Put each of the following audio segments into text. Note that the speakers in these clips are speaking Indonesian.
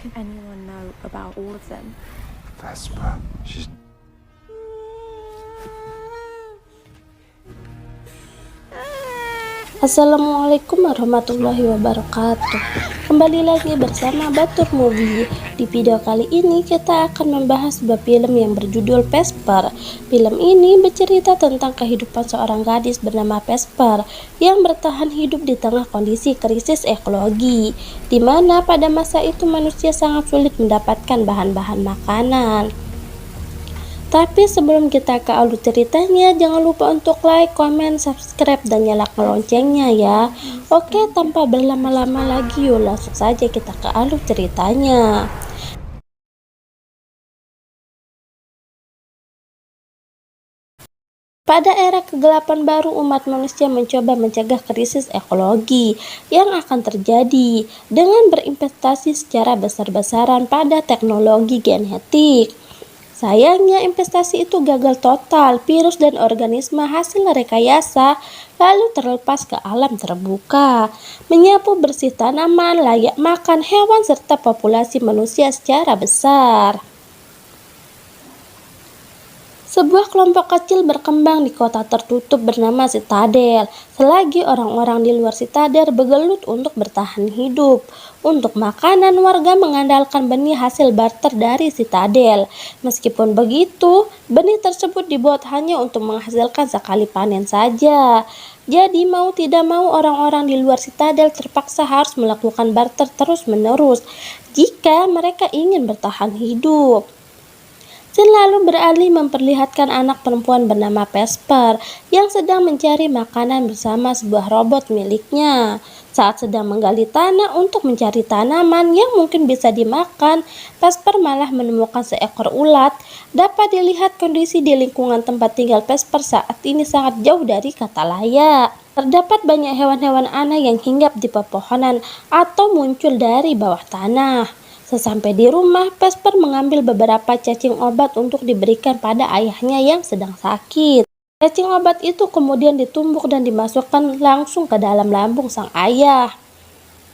can anyone know about all of them? Vesper. She's... Assalamualaikum warahmatullahi wabarakatuh. Kembali lagi bersama Batur Movie. Di video kali ini kita akan membahas sebuah film yang berjudul Vesper. Film ini bercerita tentang kehidupan seorang gadis bernama Vesper yang bertahan hidup di tengah kondisi krisis ekologi, di mana pada masa itu manusia sangat sulit mendapatkan bahan-bahan makanan. Tapi sebelum kita ke alur ceritanya, jangan lupa untuk like, comment, subscribe, dan nyalakan loncengnya ya. Oke, tanpa berlama-lama lagi, yuk langsung saja kita ke alur ceritanya. Pada era kegelapan baru, umat manusia mencoba mencegah krisis ekologi yang akan terjadi dengan berinvestasi secara besar-besaran pada teknologi genetik. Sayangnya investasi itu gagal total. Virus dan organisme hasil rekayasa lalu terlepas ke alam terbuka, menyapu bersih tanaman, layak makan, hewan, serta populasi manusia secara besar. Sebuah kelompok kecil berkembang di kota tertutup bernama Citadel. Selagi orang-orang di luar Citadel bergelut untuk bertahan hidup. Untuk makanan, warga mengandalkan benih hasil barter dari Citadel. Meskipun begitu, benih tersebut dibuat hanya untuk menghasilkan sekali panen saja. Jadi mau tidak mau orang-orang di luar Citadel terpaksa harus melakukan barter terus-menerus jika mereka ingin bertahan hidup. Sin lalu beralih memperlihatkan anak perempuan bernama Vesper yang sedang mencari makanan bersama sebuah robot miliknya. Saat sedang menggali tanah untuk mencari tanaman yang mungkin bisa dimakan, Vesper malah menemukan seekor ulat. Dapat dilihat kondisi di lingkungan tempat tinggal Vesper saat ini sangat jauh dari kata layak. Terdapat banyak hewan-hewan aneh yang hinggap di pepohonan atau muncul dari bawah tanah. Sesampai di rumah, Vesper mengambil beberapa cacing obat untuk diberikan pada ayahnya yang sedang sakit. Cacing obat itu kemudian ditumbuk dan dimasukkan langsung ke dalam lambung sang ayah.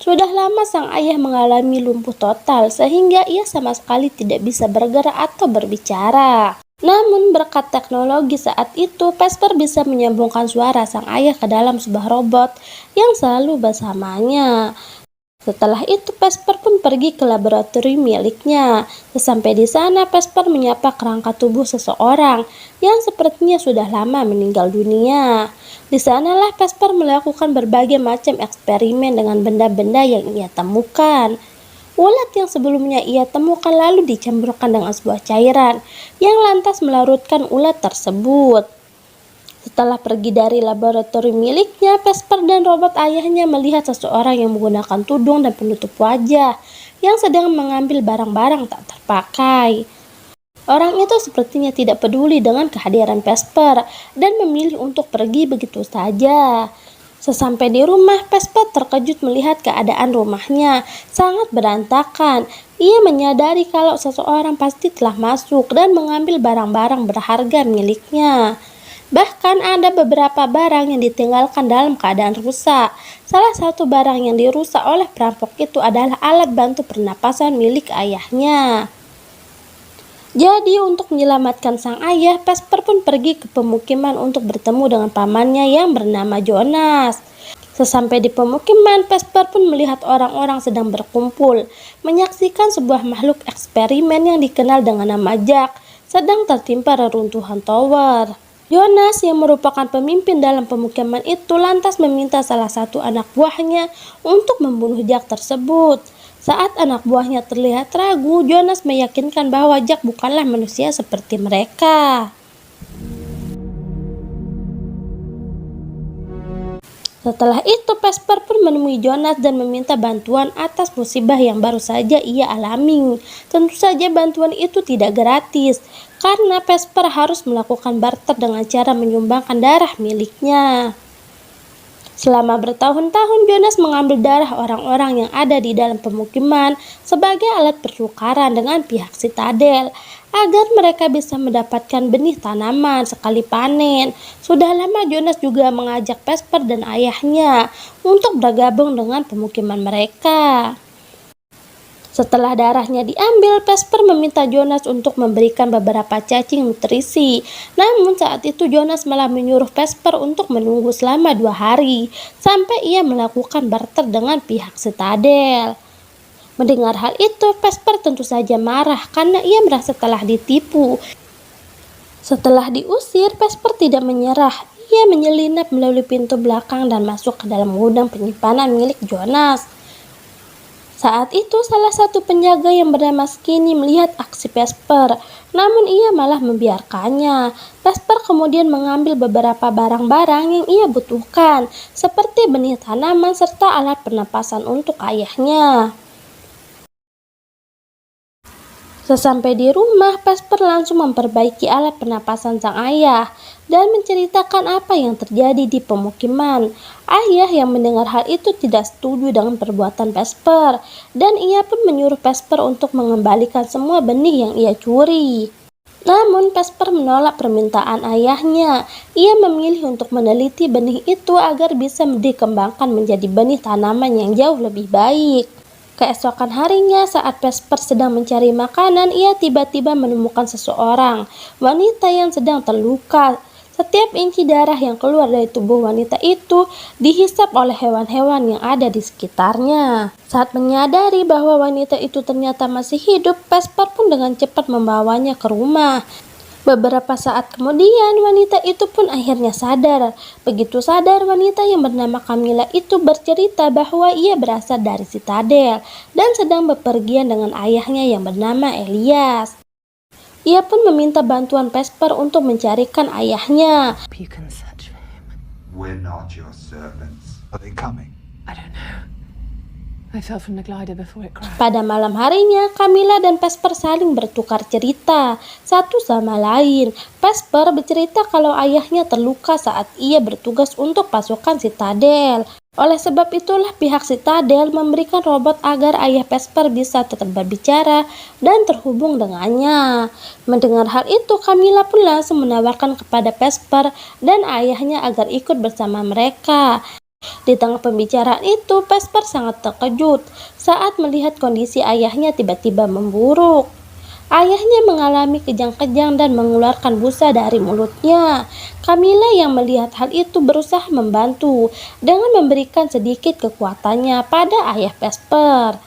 Sudah lama sang ayah mengalami lumpuh total sehingga ia sama sekali tidak bisa bergerak atau berbicara. Namun berkat teknologi saat itu, Vesper bisa menyambungkan suara sang ayah ke dalam sebuah robot yang selalu bersamanya. Setelah itu, Vesper pun pergi ke laboratorium miliknya. Sesampai di sana, Vesper menyapa kerangka tubuh seseorang yang sepertinya sudah lama meninggal dunia. Di sanalah Vesper melakukan berbagai macam eksperimen dengan benda-benda yang ia temukan. Ulat yang sebelumnya ia temukan lalu dicampurkan dengan sebuah cairan yang lantas melarutkan ulat tersebut. Setelah pergi dari laboratorium miliknya, Vesper dan robot ayahnya melihat seseorang yang menggunakan tudung dan penutup wajah yang sedang mengambil barang-barang tak terpakai. Orang itu sepertinya tidak peduli dengan kehadiran Vesper dan memilih untuk pergi begitu saja. Sesampai di rumah, Vesper terkejut melihat keadaan rumahnya sangat berantakan. Ia menyadari kalau seseorang pasti telah masuk dan mengambil barang-barang berharga miliknya. Bahkan ada beberapa barang yang ditinggalkan dalam keadaan rusak. Salah satu barang yang dirusak oleh perampok itu adalah alat bantu pernapasan milik ayahnya. Jadi untuk menyelamatkan sang ayah, Vesper pun pergi ke pemukiman untuk bertemu dengan pamannya yang bernama Jonas. Sesampai di pemukiman, Vesper pun melihat orang-orang sedang berkumpul, menyaksikan sebuah makhluk eksperimen yang dikenal dengan nama Jack sedang tertimpa reruntuhan tower. Jonas yang merupakan pemimpin dalam pemukiman itu lantas meminta salah satu anak buahnya untuk membunuh Jack tersebut. Saat anak buahnya terlihat ragu, Jonas meyakinkan bahwa Jack bukanlah manusia seperti mereka. Setelah itu, Vesper pun menemui Jonas dan meminta bantuan atas musibah yang baru saja ia alami. Tentu saja bantuan itu tidak gratis, karena Vesper harus melakukan barter dengan cara menyumbangkan darah miliknya. Selama bertahun-tahun, Jonas mengambil darah orang-orang yang ada di dalam pemukiman sebagai alat pertukaran dengan pihak Citadel agar mereka bisa mendapatkan benih tanaman sekali panen. Sudah lama Jonas juga mengajak Vesper dan ayahnya untuk bergabung dengan pemukiman mereka. Setelah darahnya diambil, Vesper meminta Jonas untuk memberikan beberapa cacing nutrisi. Namun saat itu Jonas malah menyuruh Vesper untuk menunggu selama 2 hari, sampai ia melakukan barter dengan pihak Citadel. Mendengar hal itu, Vesper tentu saja marah karena ia merasa telah ditipu. Setelah diusir, Vesper tidak menyerah. Ia menyelinap melalui pintu belakang dan masuk ke dalam gudang penyimpanan milik Jonas. Saat itu salah satu penjaga yang bernama Skinny melihat aksi Vesper, namun ia malah membiarkannya. Vesper kemudian mengambil beberapa barang-barang yang ia butuhkan, seperti benih tanaman serta alat pernapasan untuk ayahnya. Sesampai di rumah, Vesper langsung memperbaiki alat pernapasan sang ayah dan menceritakan apa yang terjadi di pemukiman. Ayah yang mendengar hal itu tidak setuju dengan perbuatan Vesper, dan ia pun menyuruh Vesper untuk mengembalikan semua benih yang ia curi. Namun Vesper menolak permintaan ayahnya. Ia memilih untuk meneliti benih itu agar bisa dikembangkan menjadi benih tanaman yang jauh lebih baik. Keesokan harinya, saat Vesper sedang mencari makanan, ia tiba-tiba menemukan seseorang, wanita yang sedang terluka. Setiap inci darah yang keluar dari tubuh wanita itu dihisap oleh hewan-hewan yang ada di sekitarnya. Saat menyadari bahwa wanita itu ternyata masih hidup, Vesper pun dengan cepat membawanya ke rumah. Beberapa saat kemudian, wanita itu pun akhirnya sadar. Begitu sadar, wanita yang bernama Camilla itu bercerita bahwa ia berasal dari Citadel dan sedang bepergian dengan ayahnya yang bernama Elias. Ia pun meminta bantuan Vesper untuk mencarikan ayahnya. You can search for him. We're not your servants. Are they coming? I don't know. I fell from the glider before it crashed. Pada malam harinya, Camilla dan Vesper saling bertukar cerita satu sama lain. Vesper bercerita kalau ayahnya terluka saat ia bertugas untuk pasukan Citadel. Oleh sebab itulah pihak Citadel memberikan robot agar ayah Vesper bisa tetap berbicara dan terhubung dengannya. Mendengar hal itu, Camilla pun langsung menawarkan kepada Vesper dan ayahnya agar ikut bersama mereka. Di tengah pembicaraan itu, Vesper sangat terkejut saat melihat kondisi ayahnya tiba-tiba memburuk. Ayahnya mengalami kejang-kejang dan mengeluarkan busa dari mulutnya. Camilla yang melihat hal itu berusaha membantu dengan memberikan sedikit kekuatannya pada ayah Vesper.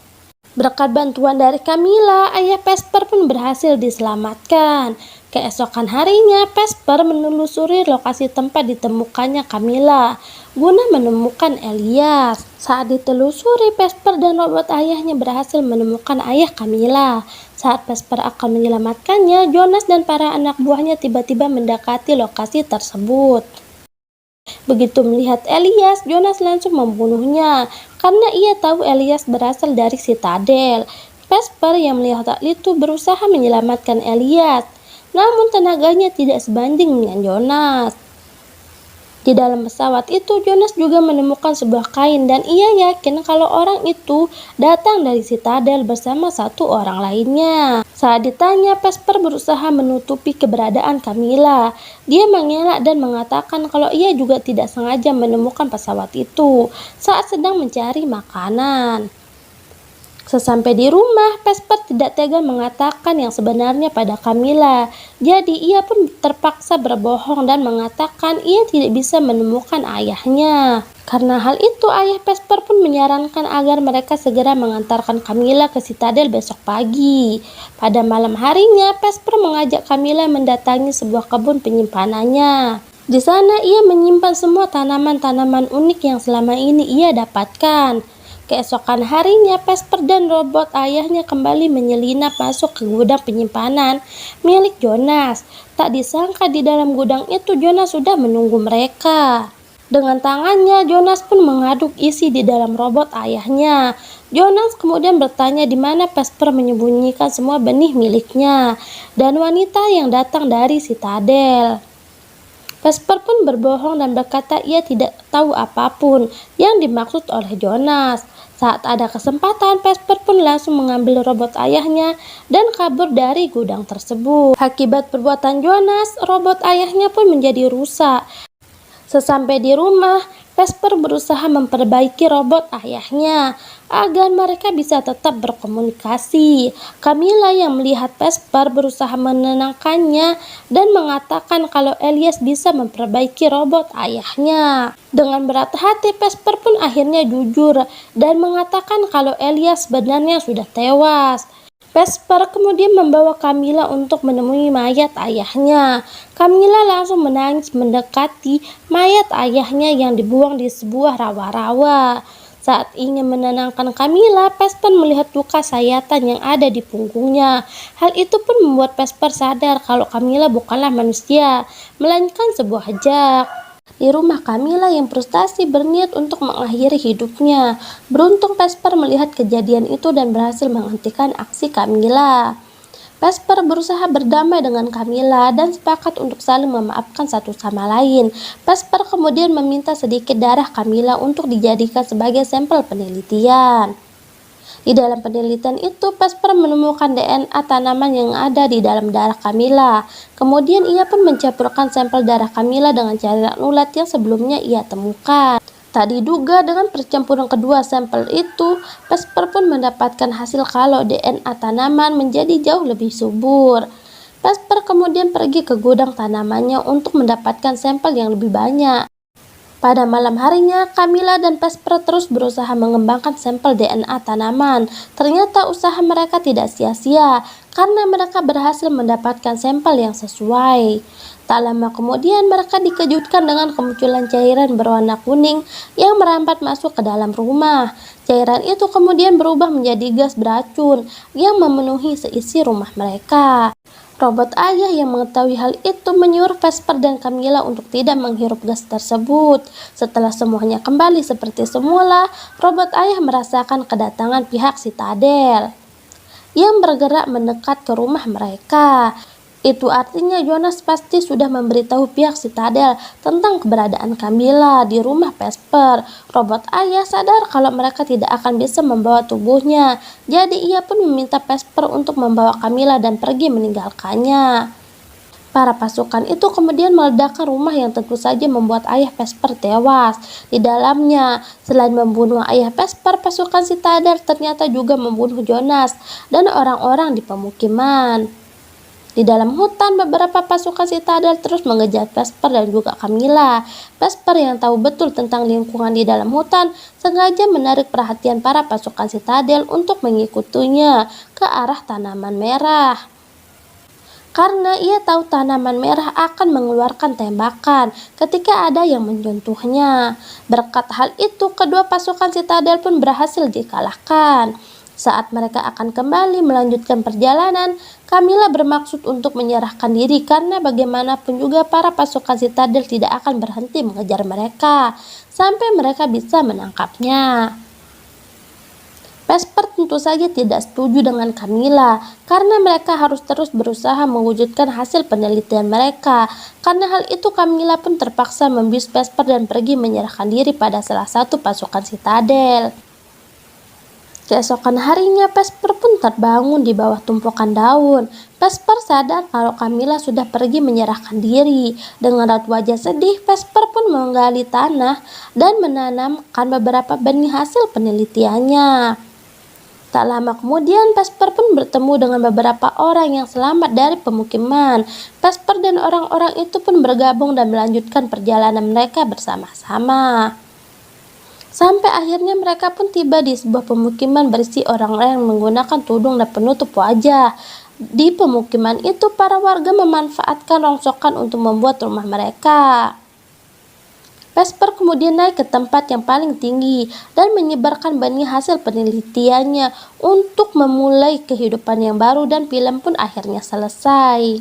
Berkat bantuan dari Camilla, ayah Vesper pun berhasil diselamatkan. Keesokan harinya, Vesper menelusuri lokasi tempat ditemukannya Camilla guna menemukan Elias. Saat ditelusuri, Vesper dan robot ayahnya berhasil menemukan ayah Camilla. Saat Vesper akan menyelamatkannya, Jonas dan para anak buahnya tiba-tiba mendekati lokasi tersebut. Begitu melihat Elias, Jonas langsung membunuhnya karena ia tahu Elias berasal dari Citadel. Vesper yang melihat hal itu berusaha menyelamatkan Elias, namun tenaganya tidak sebanding dengan Jonas. Di dalam pesawat itu, Jonas juga menemukan sebuah kain dan ia yakin kalau orang itu datang dari Citadel bersama satu orang lainnya. Saat ditanya, Vesper berusaha menutupi keberadaan Camilla. Dia mengelak dan mengatakan kalau ia juga tidak sengaja menemukan pesawat itu saat sedang mencari makanan. Sesampai di rumah, Vesper tidak tega mengatakan yang sebenarnya pada Camilla. Jadi ia pun terpaksa berbohong dan mengatakan ia tidak bisa menemukan ayahnya. Karena hal itu, ayah Vesper pun menyarankan agar mereka segera mengantarkan Camilla ke Citadel besok pagi. Pada malam harinya, Vesper mengajak Camilla mendatangi sebuah kebun penyimpanannya. Di sana ia menyimpan semua tanaman-tanaman unik yang selama ini ia dapatkan. Keesokan harinya, Vesper dan robot ayahnya kembali menyelinap masuk ke gudang penyimpanan milik Jonas. Tak disangka di dalam gudang itu Jonas sudah menunggu mereka. Dengan tangannya, Jonas pun mengaduk isi di dalam robot ayahnya. Jonas kemudian bertanya di mana Vesper menyembunyikan semua benih miliknya dan wanita yang datang dari Citadel. Vesper pun berbohong dan berkata ia tidak tahu apapun yang dimaksud oleh Jonas. Saat ada kesempatan, Vesper pun langsung mengambil robot ayahnya dan kabur dari gudang tersebut. Akibat perbuatan Jonas, robot ayahnya pun menjadi rusak. Sesampai di rumah, Vesper berusaha memperbaiki robot ayahnya agar mereka bisa tetap berkomunikasi. Camilla yang melihat Vesper berusaha menenangkannya dan mengatakan kalau Elias bisa memperbaiki robot ayahnya. Dengan berat hati, Vesper pun akhirnya jujur dan mengatakan kalau Elias sebenarnya sudah tewas. Vesper kemudian membawa Camilla untuk menemui mayat ayahnya. Camilla langsung menangis mendekati mayat ayahnya yang dibuang di sebuah rawa-rawa. Saat ingin menenangkan Camilla, Vesper melihat luka sayatan yang ada di punggungnya. Hal itu pun membuat Vesper sadar kalau Camilla bukanlah manusia, melainkan sebuah hajak. Di rumah, Camilla yang frustasi berniat untuk mengakhiri hidupnya. Beruntung Vesper melihat kejadian itu dan berhasil menghentikan aksi Camilla. Vesper berusaha berdamai dengan Camilla dan sepakat untuk saling memaafkan satu sama lain. Vesper kemudian meminta sedikit darah Camilla untuk dijadikan sebagai sampel penelitian. Di dalam penelitian itu, Vesper menemukan DNA tanaman yang ada di dalam darah Camilla. Kemudian ia pun mencampurkan sampel darah Camilla dengan cairan ulat yang sebelumnya ia temukan. Tak diduga dengan percampuran kedua sampel itu, Vesper pun mendapatkan hasil kalau DNA tanaman menjadi jauh lebih subur. Vesper kemudian pergi ke gudang tanamannya untuk mendapatkan sampel yang lebih banyak. Pada malam harinya, Camilla dan Vesper terus berusaha mengembangkan sampel DNA tanaman. Ternyata usaha mereka tidak sia-sia karena mereka berhasil mendapatkan sampel yang sesuai. Tak lama kemudian mereka dikejutkan dengan kemunculan cairan berwarna kuning yang merambat masuk ke dalam rumah. Cairan itu kemudian berubah menjadi gas beracun yang memenuhi seisi rumah mereka. Robot ayah yang mengetahui hal itu menyuruh Vesper dan Camilla untuk tidak menghirup gas tersebut. Setelah semuanya kembali seperti semula, robot ayah merasakan kedatangan pihak Citadel yang bergerak mendekat ke rumah mereka. Itu artinya Jonas pasti sudah memberitahu pihak Citadel tentang keberadaan Camilla di rumah Vesper. Robot ayah sadar kalau mereka tidak akan bisa membawa tubuhnya, jadi ia pun meminta Vesper untuk membawa Camilla dan pergi meninggalkannya. Para pasukan itu kemudian meledakkan rumah yang tentu saja membuat ayah Vesper tewas. Di dalamnya, selain membunuh ayah Vesper, pasukan Citadel ternyata juga membunuh Jonas dan orang-orang di pemukiman. Di dalam hutan, beberapa pasukan Citadel terus mengejar Vesper dan juga Camilla. Vesper yang tahu betul tentang lingkungan di dalam hutan sengaja menarik perhatian para pasukan Citadel untuk mengikutinya ke arah tanaman merah. Karena ia tahu tanaman merah akan mengeluarkan tembakan ketika ada yang menyentuhnya. Berkat hal itu, kedua pasukan Citadel pun berhasil dikalahkan. Saat mereka akan kembali melanjutkan perjalanan, Camilla bermaksud untuk menyerahkan diri karena bagaimanapun juga para pasukan Citadel tidak akan berhenti mengejar mereka sampai mereka bisa menangkapnya. Vesper tentu saja tidak setuju dengan Camilla karena mereka harus terus berusaha mewujudkan hasil penelitian mereka. Karena hal itu, Camilla pun terpaksa membius Vesper dan pergi menyerahkan diri pada salah satu pasukan Citadel. Keesokan harinya, Vesper pun terbangun di bawah tumpukan daun. Vesper sadar kalau Camilla sudah pergi menyerahkan diri. Dengan raut wajah sedih, Vesper pun menggali tanah dan menanamkan beberapa benih hasil penelitiannya. Tak lama kemudian, Vesper pun bertemu dengan beberapa orang yang selamat dari pemukiman. Vesper dan orang-orang itu pun bergabung dan melanjutkan perjalanan mereka bersama-sama. Sampai akhirnya mereka pun tiba di sebuah pemukiman berisi orang-orang yang menggunakan tudung dan penutup wajah. Di pemukiman itu, para warga memanfaatkan rongsokan untuk membuat rumah mereka. Vesper kemudian naik ke tempat yang paling tinggi dan menyebarkan benih hasil penelitiannya untuk memulai kehidupan yang baru dan film pun akhirnya selesai.